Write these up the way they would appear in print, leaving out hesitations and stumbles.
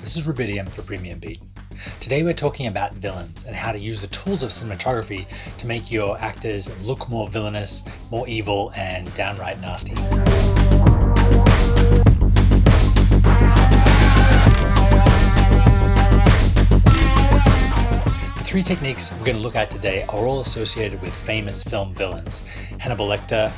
This is Rubidium for PremiumBeat. Today we're talking about villains and how to use the tools of cinematography to make your actors look more villainous, more evil, and downright nasty. The three techniques we're going to look at today are all associated with famous film villains: Hannibal Lecter,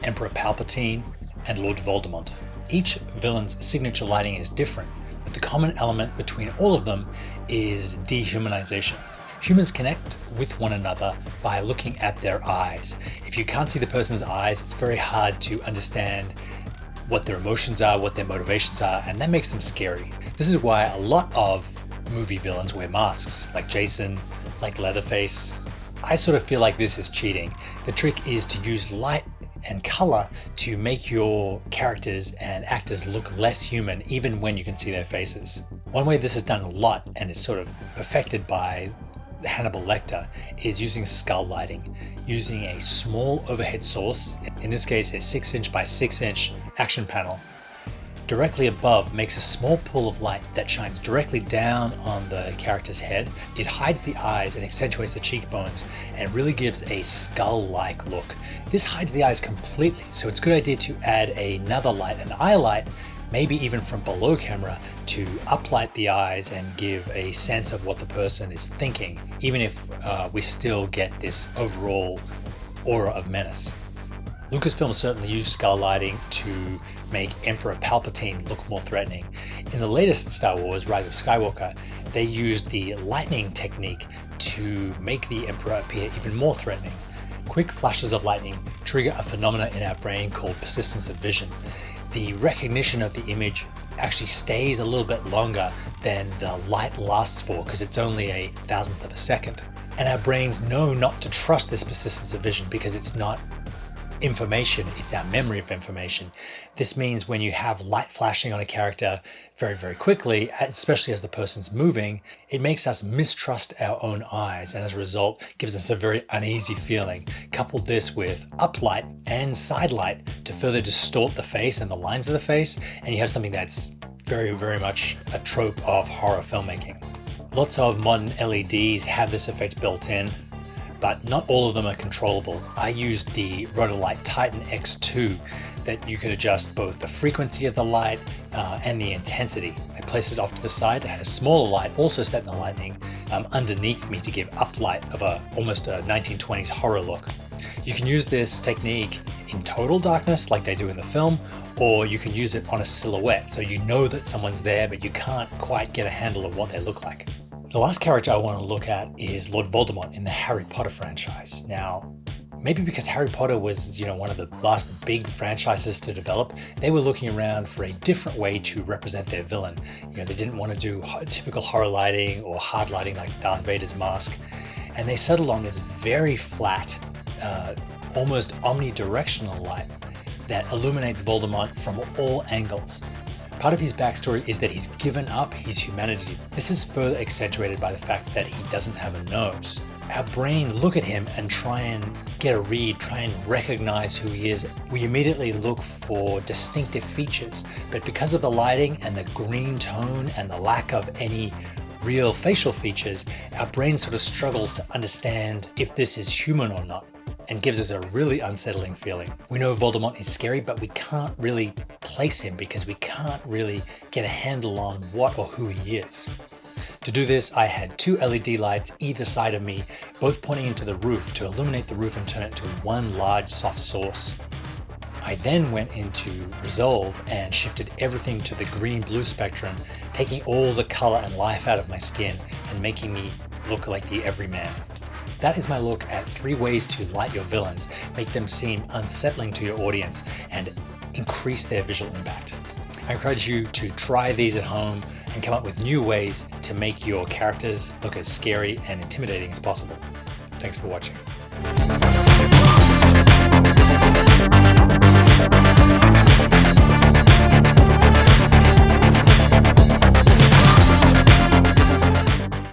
Emperor Palpatine, and Lord Voldemort. Each villain's signature lighting is different, but the common element between all of them is dehumanization. Humans connect with one another by looking at their eyes. If you can't see the person's eyes, it's very hard to understand what their emotions are, what their motivations are, and that makes them scary. This is why a lot of movie villains wear masks, like Jason, like Leatherface. I sort of feel like this is cheating. The trick is to use light and color to make your characters and actors look less human, even when you can see their faces. One way this is done a lot and is sort of perfected by Hannibal Lecter is using skull lighting, using a small overhead source, in this case a 6" by 6" action panel. Directly above makes a small pool of light that shines directly down on the character's head. It hides the eyes and accentuates the cheekbones and really gives a skull-like look. This hides the eyes completely, so it's a good idea to add another light, an eye light, maybe even from below camera, to uplight the eyes and give a sense of what the person is thinking, even if we still get this overall aura of menace. Lucasfilm certainly used skull lighting to make Emperor Palpatine look more threatening. In the latest Star Wars, Rise of Skywalker, they used the lightning technique to make the Emperor appear even more threatening. Quick flashes of lightning trigger a phenomena in our brain called persistence of vision. The recognition of the image actually stays a little bit longer than the light lasts for, because it's only a thousandth of a second. And our brains know not to trust this persistence of vision because it's not information, it's our memory of information. This means when you have light flashing on a character very, very quickly, especially as the person's moving, it makes us mistrust our own eyes, and as a result gives us a very uneasy feeling. Couple this with uplight and side light to further distort the face and the lines of the face, and you have something that's very, very much a trope of horror filmmaking. Lots of modern LEDs have this effect built in, but not all of them are controllable. I used the Rotolight Titan X2 that you could adjust both the frequency of the light and the intensity. I placed it off to the side. I had a smaller light also set in the lightning underneath me to give uplight of almost a 1920s horror look. You can use this technique in total darkness like they do in the film, or you can use it on a silhouette so you know that someone's there but you can't quite get a handle of what they look like. The last character I want to look at is Lord Voldemort in the Harry Potter franchise. Now, maybe because Harry Potter was, one of the last big franchises to develop, they were looking around for a different way to represent their villain. They didn't want to do typical horror lighting or hard lighting like Darth Vader's mask, and they settled on this very flat, almost omnidirectional light that illuminates Voldemort from all angles. Part of his backstory is that he's given up his humanity. This is further accentuated by the fact that he doesn't have a nose. Our brain look at him and try and get a read, try and recognize who he is. We immediately look for distinctive features, but because of the lighting and the green tone and the lack of any real facial features, our brain sort of struggles to understand if this is human or not, and gives us a really unsettling feeling. We know Voldemort is scary, but we can't really place him because we can't really get a handle on what or who he is. To do this, I had two LED lights either side of me, both pointing into the roof to illuminate the roof and turn it into one large soft source. I then went into Resolve and shifted everything to the green-blue spectrum, taking all the color and life out of my skin and making me look like the everyman. That is my look at 3 ways to light your villains, make them seem unsettling to your audience, and increase their visual impact. I encourage you to try these at home and come up with new ways to make your characters look as scary and intimidating as possible. Thanks for watching.